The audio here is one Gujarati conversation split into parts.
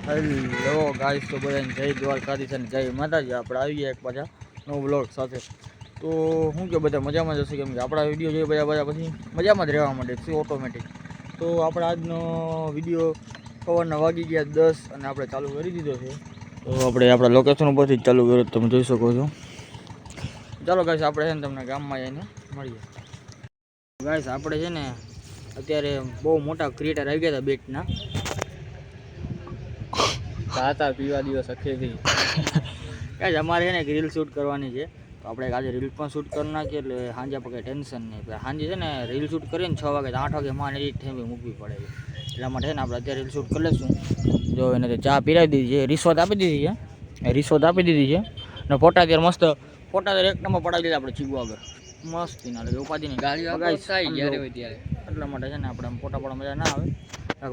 હેલો ગાઈસ, તો બધાને જય દ્વારકાધીશ અને જય માતાજી. આપણે આવી ગયા એક પાછા નવો વ્લોગ સાથે. તો શું કે બધા મજામાં જ હશે, કેમ કે આપણા વિડીયો જોઈએ બધા પછી મજામાં જ રહેવા માંડે છે ઓટોમેટિક. તો આપણે આજનો વિડીયો સવારના વાગી ગયા 10 અને આપણે ચાલુ કરી દીધો છે. તો આપણે આપણા લોકેશન ઉપરથી જ ચાલુ કર્યો, તમે જોઈ શકો છો. ચાલો ગાઈસ, આપણે છે ને તમને ગામમાં જઈને મળીએ. ગાઈસ, આપણે છે ને અત્યારે બહુ મોટા ક્રિએટર આવી ગયા હતા બેટના. ખાતા પીવા દિવસ અખેથી ગાઈસ, અમારે છે ને એક રીલ શૂટ કરવાની છે. તો આપણે આજે રીલ પણ શૂટ કરી નાખીએ, એટલે સાંજે આપણે કંઈ ટેન્શન નહીં. સાંજે છે ને રીલ શૂટ કરીને 6 વાગે 8 વાગે માં એડિટ થઈને મૂકવી પડે છે. એટલા માટે છે ને આપણે અત્યારે રીલ શૂટ કરી લઈશું. જો એને ચા પીરાવી દીધી છે, રિશ્વત આપી દીધી છે, ને ફોટા અત્યારે મસ્ત ફોટા એક નંબર પડાવી દીધા આપણે ચીગુ આગળ મસ્ત ના લાગે ઉપાધિની ગાડી જ્યારે હોય ત્યારે. એટલા માટે છે ને આપણે ફોટા પડવા મજા ના આવે.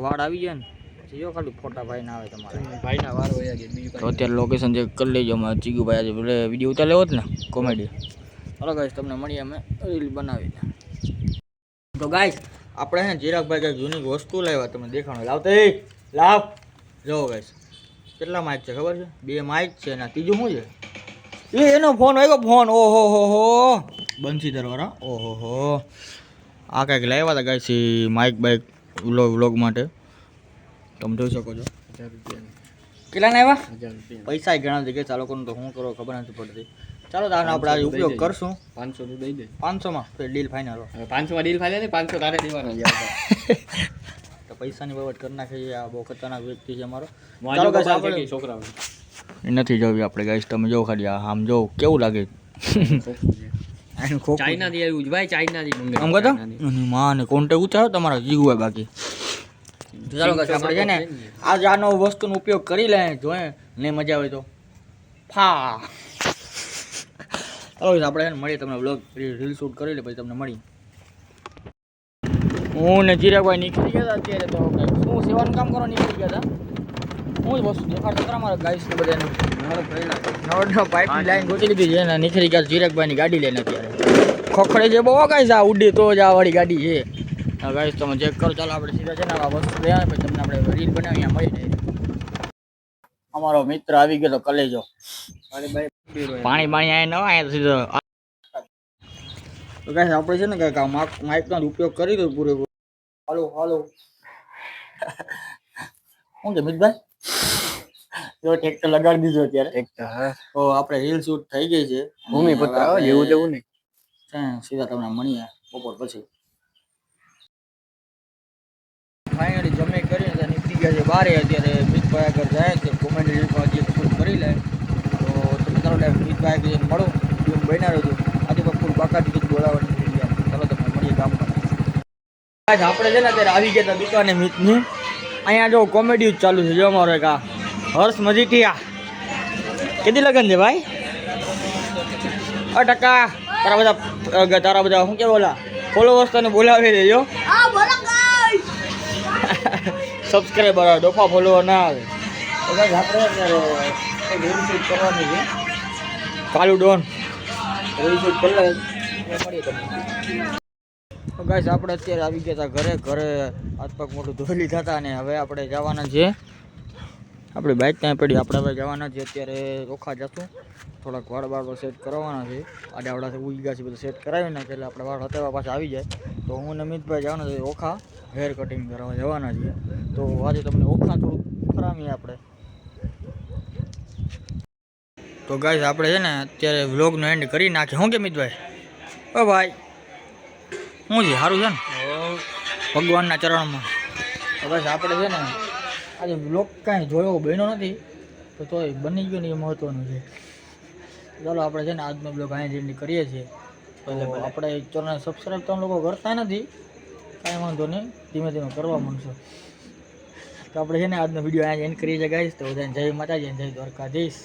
વાળ આવી જાય ને પછી જો ખાલી ફોટા ભાઈ ના આવે તમારે ભાઈના વાર હોય બીજું. તો અત્યારે લોકેશન ચેક કરી લેજો. અમારે ચીગુભાઈ આજે વિડીયો ઉતાર લેવો જ ને કોમેડી. ચાલો ગાઈસ, તમને મળીએ અમે રીલ બનાવીને. તો ગાઈસ, આપણે હે ચિરાગભાઈ કંઈક જૂની વસ્તુ લાવ્યા, તમને દેખાણો લાવ. જો ગાઈસ, કેટલા માઇક છે ખબર છે? 2 માઇક છે ને ત્રીજું શું છે? એનો ફોન આવ્યો ફોન. ઓહો હો બંસીધર વાળા. ઓહો હો, આ કંઈક લાવ્યા હતા ગાઈસ માઇક બાઇક વ્લોગ માટે. તમે જોઈ શકો છો. 1000 રૂપિયા. કેટલા ના આવ્યા? 1000 રૂપિયા. પૈસા ઘણા જગ્યાએ ચાલો કરું તો શું કરો ખબર નથી પડતી. ચાલો તારે આપણે આજે ઉપયોગ કરશું. 500 દઈ દે. 500 માં તો ડીલ ફાઇનલ. 500 માં ડીલ ફાઇનલ. 500 તારે દેવાનો છે. તો પૈસાની બાબત કરી નાખીએ. આ બહુ ખતરનાક વ્યક્તિ છે અમારો. ચાલો ગાઈસ, આપણે છોકરાઓ નથી જોવી આપણે ગાઈસ. તમે જો ખાલી આમ જો કેવું લાગે. ચાઇના થી આવ્યું ભાઈ, ચાઇના થી મંગાવ્યું. આમ કહેતો માં ને કોન્ટેક્ટ ઉતારો તમારા જીગુ હોય બાકી. ચાલો ગાઈસ, આપણે છે ને આજ આનો વસ્તુનો ઉપયોગ કરી લે, જોઈએ ને મજા આવે તો ફા. ચાલો ગાઈસ, આપણે છે ને મળીએ તમને વ્લોગ રીલ શૂટ કરી લે પછી તમને મળી. હું ને ચિરાગભાઈ નીકળી ગયા હતા અત્યારે. તો શું સેવાનું કામ કરવા નીકળી ગયા હતા? હું જ વસ્તુ દેખાડતો ખરા મારા ગાઈસ ને બધાને. નવડનો પાઇપની લાઈન ગોતી લીધી છે ને નીકળી ગયા ચિરાગભાઈની ગાડી લઈને. અત્યારે ખોખડે છે બહુ ગાઈસ, આ ઉડે તો જ આ વાળી ગાડી છે. ગાઈસ તમે ચેક કરો. ચાલો આપણે સીધા છે ને આ વસ્તુ લઈ આવે પછી તમને આપણે રીલ બનાવી અહીંયા મળી જાય. અમારો મિત્ર આવી ગયો તો કલેજો. પાણી અહીંયા ન આવ્યા સીધો. તો ગાઈસ, આપણે છે ને કંઈક આ માઇકનો ઉપયોગ કરી દો પૂરેપૂરો. હાલો શું છે મિતભાઈ? જો ટ્રેક્ટર લગાડી દીધું અત્યારે. તો આપણે રીલ શૂટ થઈ ગઈ છે. ભૂમિપુત્ર જેવું તેવું નહીં. સીધા તમને મળીએ બપોર પછી. ફાઇનલી જમે કરીને નીકળી ગયા છે બારે. અત્યારે મિતભાઈ આગળ જાય છે કોમેડી રીલમાં જે શૂટ કરી લે. તો તમે ચાલો મિતભાઈ આગળ મળો. હું બન્યા રહ્યો છું. આજે પણ ફૂલ બાકાથી બોલાવવાની થઈ ગયા. ચાલો તમને મળીએ ગામમાં. આપણે છે ને અત્યારે આવી ગયા હતા દુકાને મિતની. અહીંયા જો કોમેડી ચાલુ છે. જો અમારો એક આ હર્ષ મજીઠિયા. કેટલી લગન છે ભાઈ? ટકા તારા બધા શું કે બોલા ફોલોવર્સ તને બોલાવી દેજો. સબસ્ક્રાઈબર ડોફા ફોલોવર ના આવે. આપણે અત્યારે રીલ શૂટ કરવાની છે. કાલુ ડોન રીલ શૂટ કરી લે મળીએ તમને. ગાઈસ, આપણે અત્યારે આવી ગયા હતા ઘરે હાથ પગ મોટું ધોઈ લીધા હતા અને હવે આપણે જવાના છે. આપણી બાઇક ત્યાં પડી. આપણે હવે જવાના છે અત્યારે ઓખા જશું. થોડાક વાળ સેટ કરવાના છે. આડાવડા ઉગી ગયા છે બધું સેટ કરાવી નાખે એટલે આપણે વાળ હતાવા પાછા આવી જાય. તો હું ને મિતભાઈ જવાના છે ઓખા હેર કટિંગ કરવા જવાના છીએ. તો આજે તમને ઓખા થોડુંક ફરાવીએ આપણે. તો ગાઈસ, આપણે છે ને અત્યારે વ્લોગનો એન્ડ કરી નાખીએ. શું કે મિતભાઈ? ઓ ભાઈ શું છે? સારું છે ને ભગવાનના ચરણમાં. તો બસ આપણે છે ને આજે વ્લોગ કાંઈ જોયો બન્યો નથી, તો તોય બની ગયો ને એ મહત્વનું છે. ચાલો આપણે છે ને આજનો બ્લોગ અહીંયા જેટલી કરીએ છીએ. તો આપણે ચેનલ સબસ્ક્રાઈબ તો લોકો કરતા નથી, કાંઈ વાંધો નહીં, ધીમે ધીમે કરવા માંડશો. તો આપણે છે ને આજનો વિડીયો અહીંયા એન્ડ કરીએ છીએ ગાઈસ. તો બધાને જય માતાજી, જય દ્વારકાધીશ.